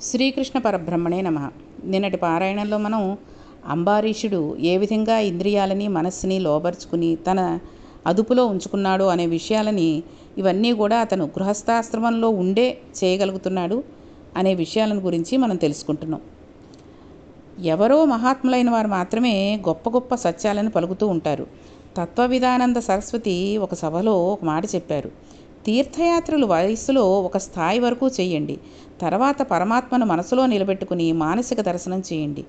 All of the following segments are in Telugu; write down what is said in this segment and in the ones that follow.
శ్రీకృష్ణ పరబ్రహ్మణే నమః. నిన్నటి పారాయణంలో మనం అంబారీషుడు ఏ విధంగా ఇంద్రియాలని మనస్సుని లోబర్చుకుని తన అదుపులో ఉంచుకున్నాడు అనే విషయాలని, ఇవన్నీ కూడా అతను గృహస్థాశ్రమంలో ఉండే చేయగలుగుతున్నాడు అనే విషయాలను గురించి మనం తెలుసుకుంటున్నాం. ఎవరో మహాత్ములైన వారు మాత్రమే గొప్ప గొప్ప సత్యాలను పలుకుతూ ఉంటారు. తత్వవిధానంద సరస్వతి ఒక సభలో ఒక మాట చెప్పారు. తీర్థయాత్రలు వయస్సులో ఒక స్థాయి వరకు చేయండి, తర్వాత పరమాత్మను మనసులో నిలబెట్టుకుని మానసిక దర్శనం చేయండి.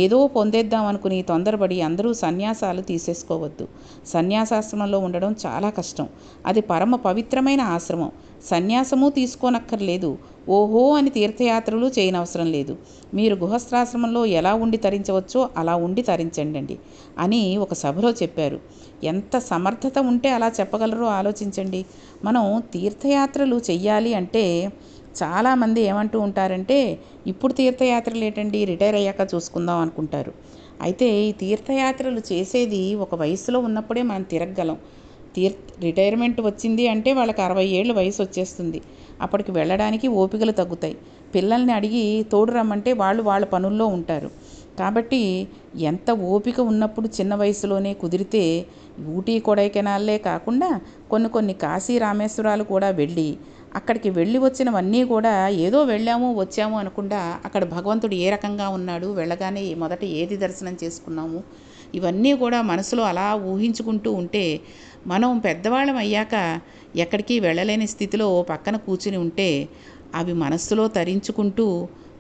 ఏదో పొందేద్దాం అనుకుని తొందరపడి అందరూ సన్యాసాలు తీసేసుకోవద్దు. సన్యాసాశ్రమంలో ఉండడం చాలా కష్టం. అది పరమ పవిత్రమైన ఆశ్రమం. సన్యాసము తీసుకోనక్కర్లేదు, ఓహో అని తీర్థయాత్రలు చేయనవసరం లేదు. మీరు గృహస్థాశ్రమంలో ఎలా ఉండి తరించవచ్చో అలా ఉండి తరించండి అని ఒక సభలో చెప్పారు. ఎంత సమర్థత ఉంటే అలా చెప్పగలరో ఆలోచించండి. మనం తీర్థయాత్రలు చెయ్యాలి అంటే చాలామంది ఏమంటూ ఉంటారంటే, ఇప్పుడు తీర్థయాత్రలు ఏంటండి, రిటైర్ అయ్యాక చూసుకుందాం అనుకుంటారు. అయితే ఈ తీర్థయాత్రలు చేసేది ఒక వయసులో ఉన్నప్పుడే మనం తిరగగలం. రిటైర్మెంట్ వచ్చింది అంటే వాళ్ళకి 60 ఏళ్ళ వయసు వచ్చేస్తుంది. అప్పటికి వెళ్ళడానికి ఓపికలు తగ్గుతాయి. పిల్లల్ని అడిగి తోడు రమ్మంటే వాళ్ళు వాళ్ళ పనుల్లో ఉంటారు. కాబట్టి ఎంత ఓపిక ఉన్నప్పుడు చిన్న వయసులోనే కుదిరితే ఊటీ కొడైకెనాల్లే కాకుండా కొన్ని కాశీ రామేశ్వరాలు కూడా వెళ్ళి, అక్కడికి వెళ్ళి వచ్చినవన్నీ కూడా ఏదో వెళ్ళాము వచ్చాము అనకుండా అక్కడ భగవంతుడు ఏ రకంగా ఉన్నాడు, వెళ్ళగానే మొదట ఏది దర్శనం చేసుకున్నాము, ఇవన్నీ కూడా మనసులో అలా ఊహించుకుంటూ ఉంటే మనం పెద్దవాళ్ళం అయ్యాక ఎక్కడికి వెళ్ళలేని స్థితిలో పక్కన కూర్చుని ఉంటే అవి మనస్సులో తరించుకుంటూ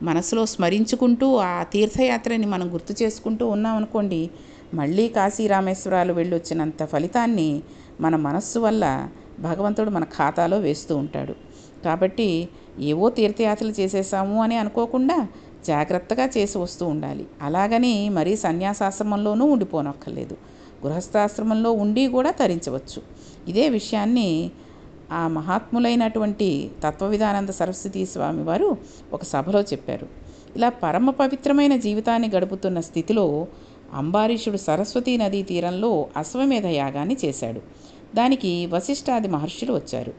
మనసులో స్మరించుకుంటూ ఆ తీర్థయాత్రని మనం గుర్తు చేసుకుంటూ ఉన్నామనుకోండి, మళ్ళీ కాశీ రామేశ్వరాలు వెళ్ళొచ్చినంత ఫలితాన్ని మన మనస్సు వల్ల భగవంతుడు మన ఖాతాలో వేస్తూ ఉంటాడు. కాబట్టి ఏవో తీర్థయాత్రలు చేసేసాము అని అనుకోకుండా జాగ్రత్తగా చేసి వస్తూ ఉండాలి. అలాగని మరీ సన్యాసాశ్రమంలోనూ ఉండిపోనక్కర్లేదు. గృహస్థాశ్రమంలో ఉండి కూడా తరించవచ్చు. ఇదే విషయాన్ని ఆ మహాత్ములైనటువంటి తత్వవిధానంద సరస్వతీ స్వామి వారు ఒక సభలో చెప్పారు. ఇలా పరమ పవిత్రమైన జీవితాన్ని గడుపుతున్న స్థితిలో అంబారీషుడు సరస్వతీ నదీ తీరంలో అశ్వమేధ యాగాన్ని చేశాడు. దానికి వశిష్ఠాది మహర్షులు వచ్చారు.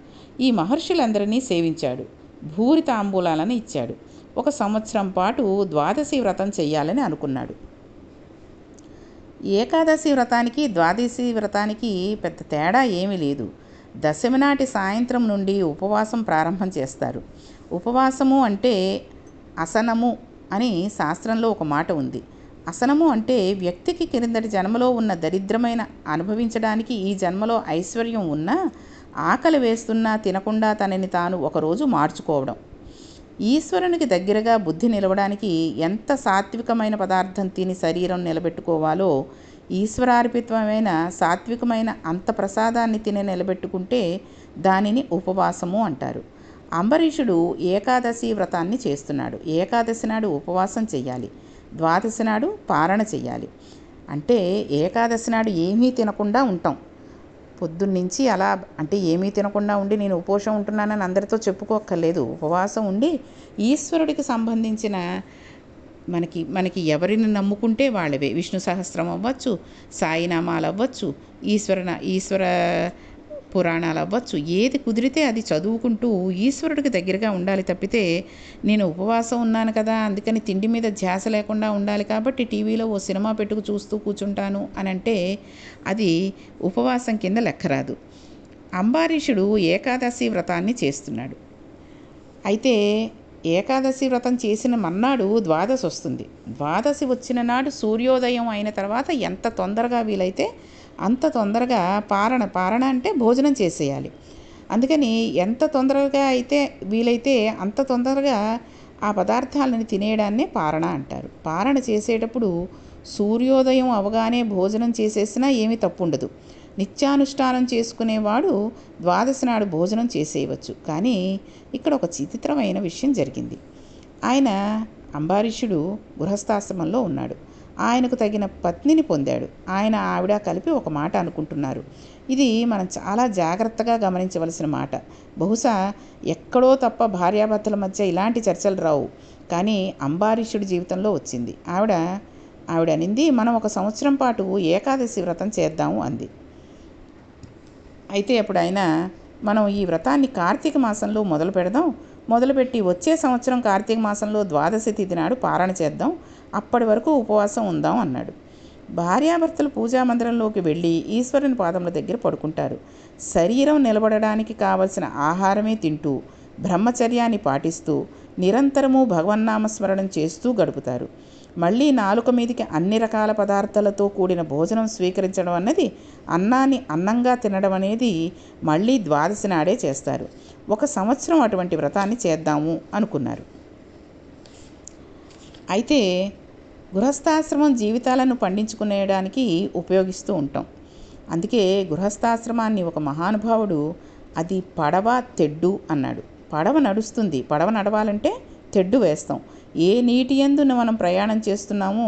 ఈ మహర్షులందరినీ సేవించాడు. భూరి తాంబూలాలను ఇచ్చాడు. 1 సంవత్సరం పాటు ద్వాదశి వ్రతం చెయ్యాలని అనుకున్నాడు. ఏకాదశి వ్రతానికి ద్వాదశి వ్రతానికి పెద్ద తేడా ఏమీ లేదు. దశమి నాటి సాయంత్రం నుండి ఉపవాసం ప్రారంభం చేస్తారు. ఉపవాసము అంటే అసనము అని శాస్త్రంలో ఒక మాట ఉంది. అసనము అంటే వ్యక్తికి క్రిందటి జన్మలో ఉన్న దరిద్రమైన అనుభవించడానికి ఈ జన్మలో ఐశ్వర్యం ఉన్నా ఆకలి వేస్తున్నా తినకుండా తనని తాను ఒకరోజు మార్చుకోవడం. ఈశ్వరునికి దగ్గరగా బుద్ధి నిలవడానికి ఎంత సాత్వికమైన పదార్థం తిని శరీరం నిలబెట్టుకోవాలో ఈశ్వరార్పితమైన సాత్వికమైన అంత ప్రసాదాన్ని తిని నిలబెట్టుకుంటే దానిని ఉపవాసము అంటారు. అంబరీషుడు ఏకాదశి వ్రతాన్ని చేస్తున్నాడు. ఏకాదశి నాడు ఉపవాసం చెయ్యాలి, ద్వాదశి నాడు పారణ చెయ్యాలి. అంటే ఏకాదశి నాడు ఏమీ తినకుండా ఉంటాం. పొద్దున్నుంచి అలా అంటే ఏమీ తినకుండా ఉండి నేను ఉపవాసం ఉంటున్నానని అందరితో చెప్పుకోక్కర్లేదు. ఉపవాసం ఉండి ఈశ్వరుడికి సంబంధించిన మనకి ఎవరిని నమ్ముకుంటే వాళ్ళవే, విష్ణు సహస్రం అవ్వచ్చు, సాయినామాలు అవ్వచ్చు, ఈశ్వర పురాణాలు అవ్వచ్చు, ఏది కుదిరితే అది చదువుకుంటూ ఈశ్వరుడికి దగ్గరగా ఉండాలి తప్పితే, నేను ఉపవాసం ఉన్నాను కదా అందుకని తిండి మీద ధ్యాస లేకుండా ఉండాలి కాబట్టి టీవీలో ఓ సినిమా పెట్టుకు చూస్తూ కూర్చుంటాను అని అంటే అది ఉపవాసం కింద లెక్కరాదు. అంబారీషుడు ఏకాదశి వ్రతాన్ని చేస్తున్నాడు. అయితే ఏకాదశి వ్రతం చేసిన మన్నాడు ద్వాదశి వస్తుంది. ద్వాదశి వచ్చిన నాడు సూర్యోదయం అయిన తర్వాత ఎంత తొందరగా వీలైతే అంత తొందరగా పారణ అంటే భోజనం చేసేయాలి. అందుకని ఎంత తొందరగా అయితే వీలైతే అంత తొందరగా ఆ పదార్థాలను తినేయడాన్నే పారణ అంటారు. పారణ చేసేటప్పుడు సూర్యోదయం అవగానే భోజనం చేసేసినా ఏమీ తప్పు ఉండదు. నిత్యానుష్ఠానం చేసుకునేవాడు ద్వాదశి నాడు భోజనం చేసేయవచ్చు. కానీ ఇక్కడ ఒక చిత్రమైన విషయం జరిగింది. అంబారీషుడు గృహస్థాశ్రమంలో ఉన్నాడు. ఆయనకు తగిన పత్నిని పొందాడు. ఆవిడ కలిపి ఒక మాట అనుకుంటున్నారు. ఇది మనం చాలా జాగ్రత్తగా గమనించవలసిన మాట. బహుశా ఎక్కడో తప్ప భార్యాభర్తల మధ్య ఇలాంటి చర్చలు రావు, కానీ అంబారీషుడి జీవితంలో వచ్చింది. ఆవిడ అనింది, మనం 1 సంవత్సరం పాటు ఏకాదశి వ్రతం చేద్దాము అంది. అయితే అప్పుడు మనం ఈ వ్రతాన్ని కార్తీక మాసంలో మొదలు పెడదాం, మొదలుపెట్టి వచ్చే సంవత్సరం కార్తీక మాసంలో ద్వాదశి తిథి నాడు పారణ చేద్దాం, అప్పటి వరకు ఉపవాసం ఉందాం అన్నాడు. భార్యాభర్తలు పూజామందిరంలోకి వెళ్ళి ఈశ్వరుని పాదముల దగ్గర పడుకుంటారు. శరీరం నిలబడడానికి కావలసిన ఆహారమే తింటూ బ్రహ్మచర్యాన్ని పాటిస్తూ నిరంతరము భగవన్నామస్మరణం చేస్తూ గడుపుతారు. మళ్ళీ నాలుక మీదికి అన్ని రకాల పదార్థాలతో కూడిన భోజనం స్వీకరించడం అన్నది, అన్నాన్ని అన్నంగా తినడం అనేది మళ్ళీ ద్వాదశి నాడే చేస్తారు. ఒక సంవత్సరం అటువంటి వ్రతాన్ని చేద్దాము అనుకున్నారు. అయితే గృహస్థాశ్రమం జీవితాలను పండించుకునేయడానికి ఉపయోగిస్తూ ఉంటాం. అందుకే గృహస్థాశ్రమాన్ని ఒక మహానుభావుడు అది పడవ తెడ్డు అన్నాడు. పడవ నడుస్తుంది, పడవ నడవాలంటే తెడ్డు వేస్తాం. ఏ నీటి యందు మనం ప్రయాణం చేస్తున్నామో,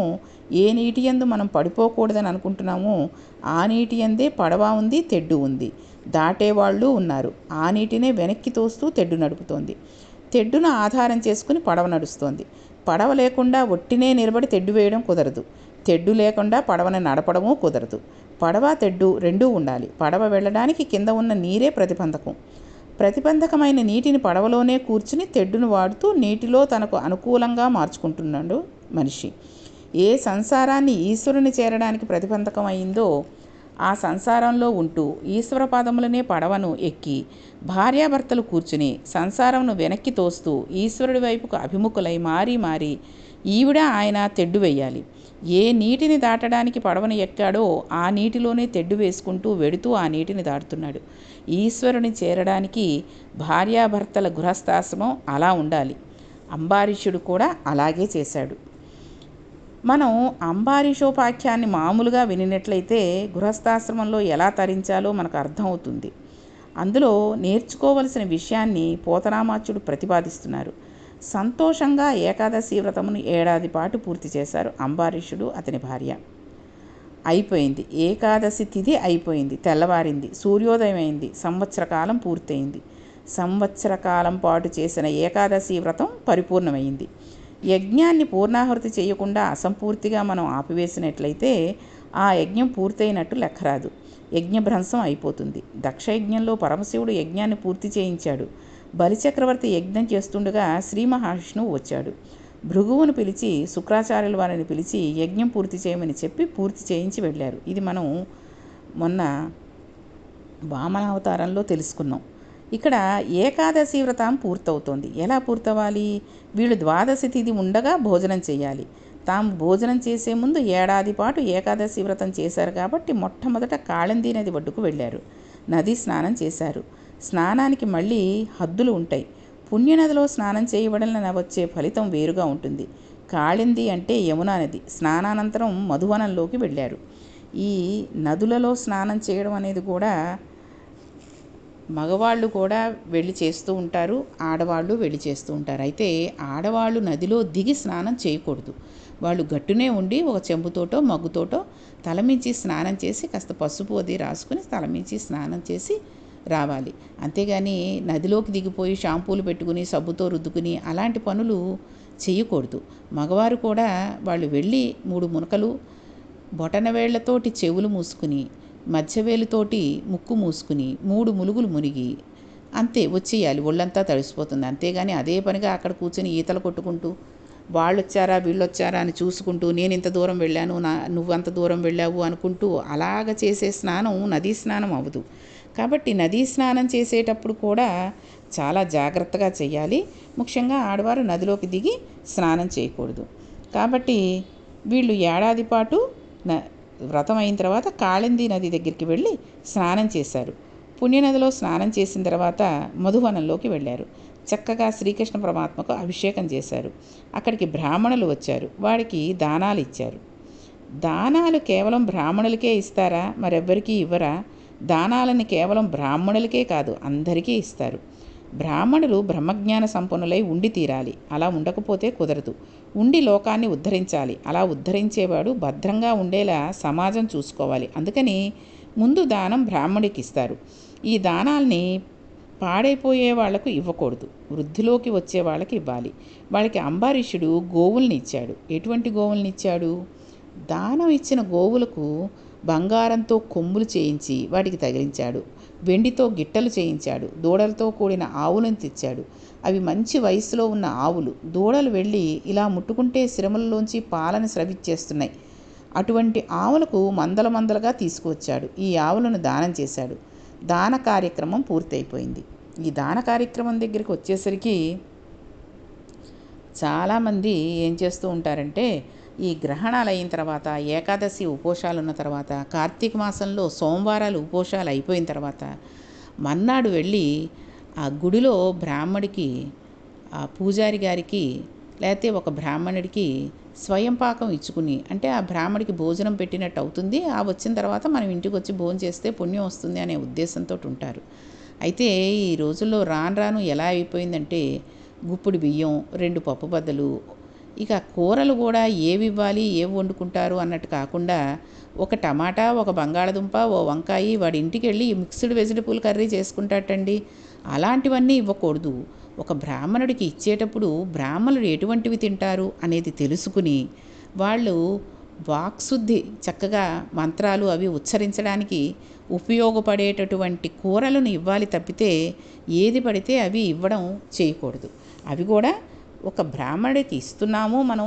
ఏ నీటి యందు మనం పడిపోకూడదని అనుకుంటున్నామో ఆ నీటి యందే పడవ ఉంది, తెడ్డు ఉంది. దాటేవాళ్ళు ఉన్నారు. ఆ నీటినే వెనక్కి తోస్తూ తెడ్డు నడుపుతోంది. తెడ్డును ఆధారం చేసుకుని పడవ నడుస్తోంది. పడవ లేకుండా ఒట్టినే నిలబడి తెడ్డు వేయడం కుదరదు. తెడ్డు లేకుండా పడవని నడపడము కుదరదు. పడవ తెడ్డు రెండూ ఉండాలి. పడవ వెళ్ళడానికి కింద ఉన్న నీరే ప్రతిబంధకం. ప్రతిబంధకమైన నీటిని పడవలోనే కూర్చుని తెడ్డును వాడుతూ నీటిలో తనకు అనుకూలంగా మార్చుకుంటున్నాడు మనిషి. ఏ సంసారాన్ని ఈశ్వరుని చేరడానికి ప్రతిబంధకం అయిందో ఆ సంసారంలో ఉంటూ ఈశ్వర పాదములనే పడవను ఎక్కి భార్యాభర్తలు కూర్చుని సంసారంను వెనక్కి తోస్తూ ఈశ్వరుడి వైపుకు అభిముఖులై మారి మారి ఈవిడ ఆయన తెడ్డు వేయాలి. ఏ నీటిని దాటడానికి పడవను ఎక్కాడో ఆ నీటిలోనే తెడ్డు వేసుకుంటూ వెడుతూ ఆ నీటిని దాటుతున్నాడు. ఈశ్వరుని చేరడానికి భార్యాభర్తల గృహస్థాశ్రమం అలా ఉండాలి. అంబారీషుడు కూడా అలాగే చేశాడు. మనం అంబారీషోపాఖ్యాన్ని మామూలుగా వినినట్లయితే గృహస్థాశ్రమంలో ఎలా తరించాలో మనకు అర్థమవుతుంది. అందులో నేర్చుకోవలసిన విషయాన్ని పోతనామాచ్యుడు ప్రతిపాదిస్తున్నారు. సంతోషంగా ఏకాదశి వ్రతమును ఏడాది పాటు పూర్తి చేశారు అంబారీషుడు, అతని భార్య. అయిపోయింది, ఏకాదశి తిథి అయిపోయింది, తెల్లవారింది, సూర్యోదయం అయింది, సంవత్సర కాలం పూర్తయింది. సంవత్సర కాలం పాటు చేసిన ఏకాదశి వ్రతం పరిపూర్ణమైంది. యజ్ఞాన్ని పూర్ణాహుతి చేయకుండా అసంపూర్తిగా మనం ఆపివేసినట్లయితే ఆ యజ్ఞం పూర్తయినట్టు లెక్కరాదు. యజ్ఞభ్రంశం అయిపోతుంది. దక్షయజ్ఞంలో పరమశివుడు యజ్ఞాన్ని పూర్తి చేయించాడు. బలిచక్రవర్తి యజ్ఞం చేస్తుండగా శ్రీ మహావిష్ణువు వచ్చాడు. భృగువును పిలిచి శుక్రాచార్యుల వారిని పిలిచి యజ్ఞం పూర్తి చేయమని చెప్పి పూర్తి చేయించి వెళ్ళారు. ఇది మనం మొన్న వామనావతారంలో తెలుసుకున్నాం. ఇక్కడ ఏకాదశి వ్రతం పూర్తవుతోంది. ఎలా పూర్తవ్వాలి? వీళ్ళు ద్వాదశి తిథి ఉండగా భోజనం చేయాలి. తాము భోజనం చేసే ముందు ఏడాది పాటు ఏకాదశి వ్రతం చేశారు కాబట్టి మొట్టమొదట కాళందీ నది ఒడ్డుకు వెళ్ళారు. నది స్నానం చేశారు. స్నానానికి మళ్ళీ హద్దులు ఉంటాయి. పుణ్యనదిలో స్నానం చేయబడిన వచ్చే ఫలితం వేరుగా ఉంటుంది. కాళింది అంటే యమునా నది. స్నానానంతరం మధువనంలోకి వెళ్ళారు. ఈ నదులలో స్నానం చేయడం అనేది కూడా మగవాళ్ళు కూడా వెళ్ళి చేస్తూ ఉంటారు, ఆడవాళ్ళు వెళ్ళి చేస్తూ ఉంటారు. అయితే ఆడవాళ్ళు నదిలో దిగి స్నానం చేయకూడదు. వాళ్ళు గట్టునే ఉండి ఒక చెంబుతోటో మగ్గుతోటో తలమించి స్నానం చేసి కాస్త పసుపు అది రాసుకుని తలమించి స్నానం చేసి రావాలి. అంతేగాని నదిలోకి దిగిపోయి షాంపూలు పెట్టుకుని సబ్బుతో రుద్దుకుని అలాంటి పనులు చేయకూడదు. మగవారు కూడా వాళ్ళు వెళ్ళి 3 మునకలు బొటనవేళ్లతోటి చెవులు మూసుకుని మధ్యవేలుతోటి ముక్కు మూసుకుని 3 ములుగులు మునిగి అంతే వచ్చేయాలి. ఒళ్ళంతా తడిసిపోతుంది. అంతేగాని అదే పనిగా అక్కడ కూర్చొని ఈతలు కొట్టుకుంటూ వాళ్ళు వచ్చారా వీళ్ళు వచ్చారా అని చూసుకుంటూ నేను ఇంత దూరం వెళ్ళాను, నువ్వు అంత దూరం వెళ్ళావు అనుకుంటూ అలాగ చేసే స్నానం నదీ స్నానం అవ్వదు. కాబట్టి నదీ స్నానం చేసేటప్పుడు కూడా చాలా జాగ్రత్తగా చేయాలి. ముఖ్యంగా ఆడవారు నదిలోకి దిగి స్నానం చేయకూడదు. కాబట్టి వీళ్ళు ఏడాది పాటు వ్రతం అయిన తర్వాత కాళింది నది దగ్గరికి వెళ్ళి స్నానం చేశారు. పుణ్యనదిలో స్నానం చేసిన తర్వాత మధువనంలోకి వెళ్ళారు. చక్కగా శ్రీకృష్ణ పరమాత్మకు అభిషేకం చేశారు. అక్కడికి బ్రాహ్మణులు వచ్చారు. వాడికి దానాలు ఇచ్చారు. దానాలు కేవలం బ్రాహ్మణులకే ఇస్తారా? మరెవ్వరికీ ఇవ్వరా? దానాలను కేవలం బ్రాహ్మణులకే కాదు అందరికీ ఇస్తారు. బ్రాహ్మణులు బ్రహ్మజ్ఞాన సంపన్నులై ఉండి తీరాలి. అలా ఉండకపోతే కుదరదు. ఉండి లోకాన్ని ఉద్ధరించాలి. అలా ఉద్ధరించేవాడు భద్రంగా ఉండేలా సమాజం చూసుకోవాలి. అందుకని ముందు దానం బ్రాహ్మణుడికి ఇస్తారు. ఈ దానాల్ని పాడైపోయే వాళ్లకు ఇవ్వకూడదు. వృద్ధిలోకి వచ్చే వాళ్ళకి ఇవ్వాలి. వాళ్ళకి అంబారీషుడు గోవుల్ని ఇచ్చాడు. ఎటువంటి గోవుల్ని ఇచ్చాడు? దానం ఇచ్చిన గోవులకు బంగారంతో కొమ్ములు చేయించి వాటికి తగిలించాడు. వెండితో గిట్టలు చేయించాడు. దూడలతో కూడిన ఆవులను తెచ్చాడు. అవి మంచి వయసులో ఉన్న ఆవులు. దూడలు వెళ్ళి ఇలా ముట్టుకుంటే శిరములలోంచి పాలను స్రవించేస్తున్నాయి. అటువంటి ఆవులకు మందల మందలుగా తీసుకువచ్చాడు. ఈ ఆవులను దానం చేశాడు. దాన కార్యక్రమం పూర్తయిపోయింది. ఈ దాన కార్యక్రమం దగ్గరికి వచ్చేసరికి చాలామంది ఏం చేస్తూ ఉంటారంటే, ఈ గ్రహణాలు అయిన తర్వాత, ఏకాదశి ఉపోషాలు ఉన్న తర్వాత, కార్తీక మాసంలో సోమవారాలు ఉపోషాలు అయిపోయిన తర్వాత మన్నాడు వెళ్ళి ఆ గుడిలో బ్రాహ్మడికి, ఆ పూజారి గారికి, లేకపోతే ఒక బ్రాహ్మణుడికి స్వయం పాకం ఇచ్చుకుని, అంటే ఆ బ్రాహ్మడికి భోజనం పెట్టినట్టు అవుతుంది. ఆ వచ్చిన తర్వాత మనం ఇంటికి వచ్చి భోజనం చేస్తే పుణ్యం వస్తుంది అనే ఉద్దేశంతో ఉంటారు. అయితే ఈ రోజుల్లో రాను రాను ఎలా అయిపోయిందంటే, గుప్పుడు బియ్యం, 2 పప్పు బద్దలు, ఇక కూరలు కూడా ఏవి ఇవ్వాలి, ఏవి వండుకుంటారు అన్నట్టు కాకుండా, ఒక టమాటా, ఒక బంగాళదుంప, ఓ వంకాయ, వాడి ఇంటికి వెళ్ళి మిక్స్డ్ వెజిటబుల్ కర్రీ చేసుకుంటాటండి. అలాంటివన్నీ ఇవ్వకూడదు. ఒక బ్రాహ్మణుడికి ఇచ్చేటప్పుడు బ్రాహ్మణులు ఎటువంటివి తింటారు అనేది తెలుసుకుని, వాళ్ళు వాక్శుద్ధి చక్కగా మంత్రాలు అవి ఉచ్చరించడానికి ఉపయోగపడేటటువంటి కూరలను ఇవ్వాలి తప్పితే ఏది పడితే అవి ఇవ్వడం చేయకూడదు. అవి కూడా ఒక బ్రాహ్మణుడికి ఇస్తున్నాము మనం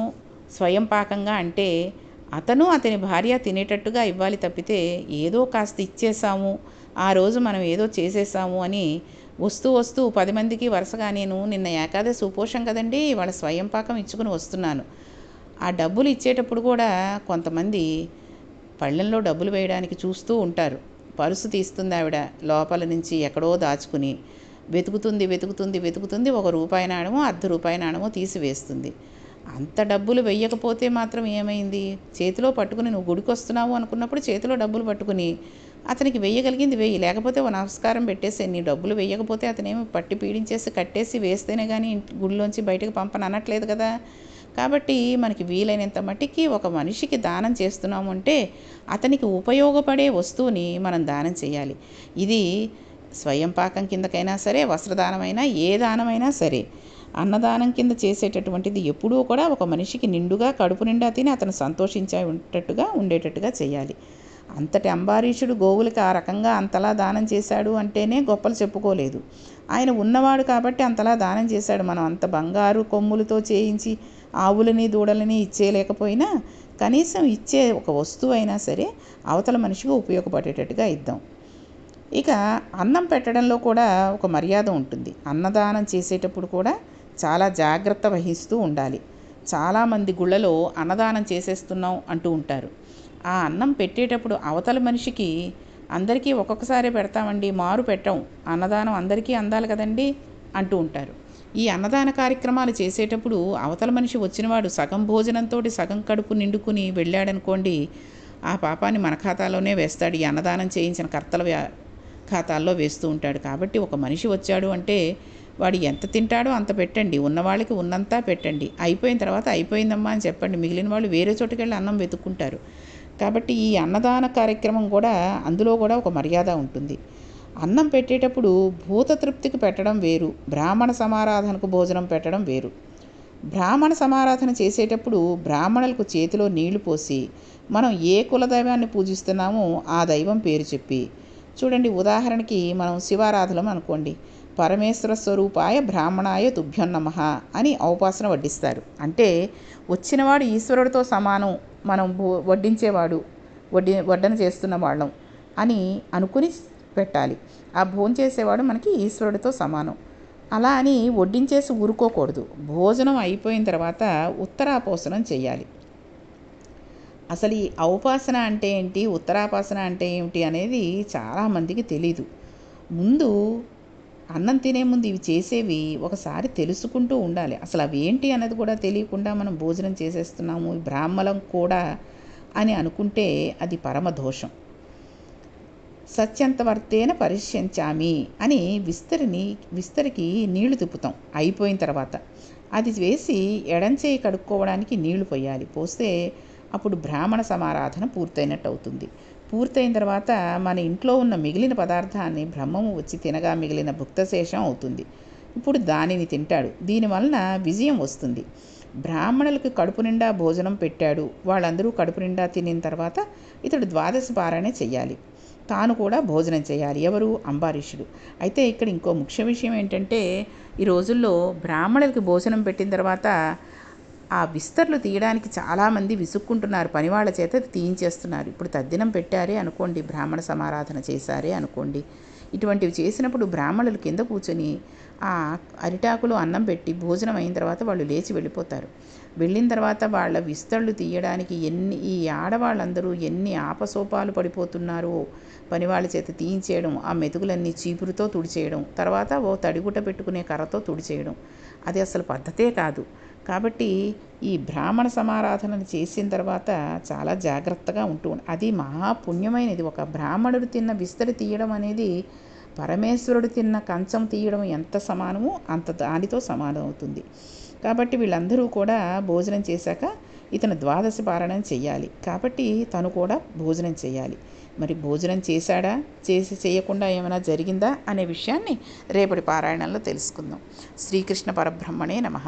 స్వయం పాకంగా అంటే, అతను అతని భార్య తినేటట్టుగా ఇవ్వాలి తప్పితే ఏదో కాస్త ఇచ్చేసాము, ఆ రోజు మనం ఏదో చేసేసాము అని వస్తూ వస్తూ 10 మందికి వరుసగా, నేను నిన్న ఏకాదశి ఉపోషం కదండి, వాళ్ళ స్వయం పాకం ఇచ్చుకుని వస్తున్నాను. ఆ డబ్బులు ఇచ్చేటప్పుడు కూడా కొంతమంది పళ్ళెంలో డబ్బులు వేయడానికి చూస్తూ ఉంటారు. పరుసు తీస్తుంది ఆవిడ లోపల నుంచి ఎక్కడో దాచుకుని, వెతుకుతుంది వెతుకుతుంది వెతుకుతుంది, ₹1 నాణెమో ₹0.50 నాణెమో తీసి వేస్తుంది. అంత డబ్బులు వెయ్యకపోతే మాత్రం ఏమైంది? చేతిలో పట్టుకుని, నువ్వు గుడికి వస్తున్నావు అనుకున్నప్పుడు చేతిలో డబ్బులు పట్టుకుని అతనికి వెయ్యగలిగింది వెయ్యి, లేకపోతే ఓ నమస్కారం పెట్టేసి, నీ డబ్బులు వెయ్యకపోతే అతనేమి పట్టి పీడించేసి కట్టేసి వేస్తేనే కానీ గుడిలోంచి బయటకు పంపని అనట్లేదు కదా. కాబట్టి మనకి వీలైనంత మట్టికి ఒక మనిషికి దానం చేస్తున్నాము అంటే అతనికి ఉపయోగపడే వస్తువుని మనం దానం చేయాలి. ఇది స్వయం పాకం కిందకైనా సరే, వస్త్రదానమైనా, ఏ దానమైనా సరే, అన్నదానం కింద చేసేటటువంటిది ఎప్పుడూ కూడా ఒక మనిషికి నిండుగా కడుపు నిండా తిని అతను ఉండేటట్టుగా చేయాలి. అంతటి అంబారీషుడు గోవులకి ఆ రకంగా అంతలా దానం చేశాడు అంటేనే గొప్పలు చెప్పుకోలేదు. ఆయన ఉన్నవాడు కాబట్టి అంతలా దానం చేశాడు. మనం అంత బంగారు కొమ్ములతో చేయించి ఆవులని దూడలని ఇచ్చేయలేకపోయినా కనీసం ఇచ్చే ఒక వస్తువు అయినా సరే అవతల మనిషికి ఉపయోగపడేటట్టుగా ఇద్దాం. ఇక అన్నం పెట్టడంలో కూడా ఒక మర్యాద ఉంటుంది. అన్నదానం చేసేటప్పుడు కూడా చాలా జాగ్రత్త వహిస్తూ ఉండాలి. చాలామంది గుళ్ళలో అన్నదానం చేసేస్తున్నాం అంటూ ఉంటారు. ఆ అన్నం పెట్టేటప్పుడు అవతల మనిషికి, అందరికీ ఒక్కొక్కసారే పెడతామండి, మారు పెట్టం, అన్నదానం అందరికీ అందాలి కదండి అంటూ ఉంటారు. ఈ అన్నదాన కార్యక్రమాలు చేసేటప్పుడు అవతల మనిషి వచ్చినవాడు సగం భోజనంతో సగం కడుపు నిండుకుని వెళ్ళాడనుకోండి, ఆ పాపాన్ని మన ఖాతాలోనే వేస్తాడు. ఈ అన్నదానం చేయించిన కర్తల ఖాతాల్లో వేస్తూ ఉంటాడు. కాబట్టి ఒక మనిషి వచ్చాడు అంటే వాడు ఎంత తింటాడో అంత పెట్టండి, ఉన్నవాళ్ళకి ఉన్నంతా పెట్టండి, అయిపోయిన తర్వాత అయిపోయిందమ్మా అని చెప్పండి. మిగిలిన వాళ్ళు వేరే చోటుకి వెళ్ళి అన్నం వెతుక్కుంటారు. కాబట్టి ఈ అన్నదాన కార్యక్రమం కూడా, అందులో కూడా ఒక మర్యాద ఉంటుంది. అన్నం పెట్టేటప్పుడు భూత తృప్తికి పెట్టడం వేరు, బ్రాహ్మణ సమారాధనకు భోజనం పెట్టడం వేరు. బ్రాహ్మణ సమారాధన చేసేటప్పుడు బ్రాహ్మణులకు చేతిలో నీళ్లు పోసి, మనం ఏ కులదైవాన్ని పూజిస్తున్నామో ఆ దైవం పేరు చెప్పి, చూడండి ఉదాహరణకి మనం శివారాధనం అనుకోండి, పరమేశ్వర స్వరూపాయ బ్రాహ్మణాయ తుభ్యం నమః అని ఔపాసన వడ్డిస్తారు. అంటే వచ్చినవాడు ఈశ్వరుడితో సమానం, మనం వడ్డించేవాడు వడ్డన చేస్తున్న వాళ్ళం అని అనుకుని పెట్టాలి. ఆ భోంచేసేవాడు మనకి ఈశ్వరుడితో సమానం. అలా అని వడ్డించేసి ఊరుకోకూడదు. భోజనం అయిపోయిన తర్వాత ఉత్తరాపోసనం చేయాలి. అసలు ఈ ఔపాసన అంటే ఏంటి, ఉత్తరాపాసన అంటే ఏమిటి అనేది చాలామందికి తెలీదు. ముందు అన్నం తినే ముందు ఇవి చేసేవి ఒకసారి తెలుసుకుంటూ ఉండాలి. అసలు అవి ఏంటి అన్నది కూడా తెలియకుండా మనం భోజనం చేసేస్తున్నాము బ్రాహ్మణం కూడా అని అనుకుంటే అది పరమ దోషం. సత్యంతవర్తేన పరిష్యంచామి అని విస్తరికి నీళ్లు తిప్పుతాం అయిపోయిన తర్వాత. అది వేసి ఎడంచేయి కడుక్కోవడానికి నీళ్లు పోయాలి. పోస్తే అప్పుడు బ్రాహ్మణ సమారాధన పూర్తయినట్టు అవుతుంది. పూర్తయిన తర్వాత మన ఇంట్లో ఉన్న మిగిలిన పదార్థాన్ని బ్రహ్మము వచ్చి తినగా మిగిలిన భుక్తశేషం అవుతుంది. ఇప్పుడు దానిని తింటాడు. దీనివలన విజయం వస్తుంది. బ్రాహ్మణులకు కడుపు నిండా భోజనం పెట్టాడు, వాళ్ళందరూ కడుపు నిండా తినిన తర్వాత ఇతడు ద్వాదశ పారాయణ చెయ్యాలి. తాను కూడా భోజనం చేయాలి. ఎవరు? అంబరీషుడు. అయితే ఇక్కడ ఇంకో ముఖ్య విషయం ఏంటంటే, ఈ రోజుల్లో బ్రాహ్మణులకి భోజనం పెట్టిన తర్వాత ఆ విస్తర్లు తీయడానికి చాలామంది విసుక్కుంటున్నారు. పనివాళ్ళ చేత తీయించేస్తున్నారు. ఇప్పుడు తద్దినం పెట్టారే అనుకోండి, బ్రాహ్మణ సమారాధన చేశారే అనుకోండి, ఇటువంటివి చేసినప్పుడు బ్రాహ్మణులు కింద కూర్చొని ఆ అరిటాకులో అన్నం పెట్టి భోజనం అయిన తర్వాత వాళ్ళు లేచి వెళ్ళిపోతారు. వెళ్ళిన తర్వాత వాళ్ళ విస్తళ్ళు తీయడానికి ఈ ఆడవాళ్ళందరూ ఎన్ని ఆపసోపాలు పడిపోతున్నారో, పనివాళ్ళ చేత తీయించేయడం, ఆ మెతుకులన్నీ చీపురుతో తుడిచేయడం, తర్వాత ఓ తడిగుడ్డ పెట్టుకునే కర్రతో తుడిచేయడం, అది అసలు పద్ధతే కాదు. కాబట్టి ఈ బ్రాహ్మణ సమారాధనలు చేసిన తర్వాత చాలా జాగ్రత్తగా అది మహాపుణ్యమైనది. ఒక బ్రాహ్మణుడు తిన్న విస్తరి తీయడం అనేది పరమేశ్వరుడు తిన్న కంచం తీయడం ఎంత సమానమో అంత దానితో సమానం అవుతుంది. కాబట్టి వీళ్ళందరూ కూడా భోజనం చేశాక ఇతను ద్వాదశి పారాయణం చెయ్యాలి. కాబట్టి తను కూడా భోజనం చేయాలి. మరి భోజనం చేశాడా, చేయకుండా ఏమైనా జరిగిందా అనే విషయాన్ని రేపటి పారాయణంలో తెలుసుకుందాం. శ్రీకృష్ణ పరబ్రహ్మణే నమః.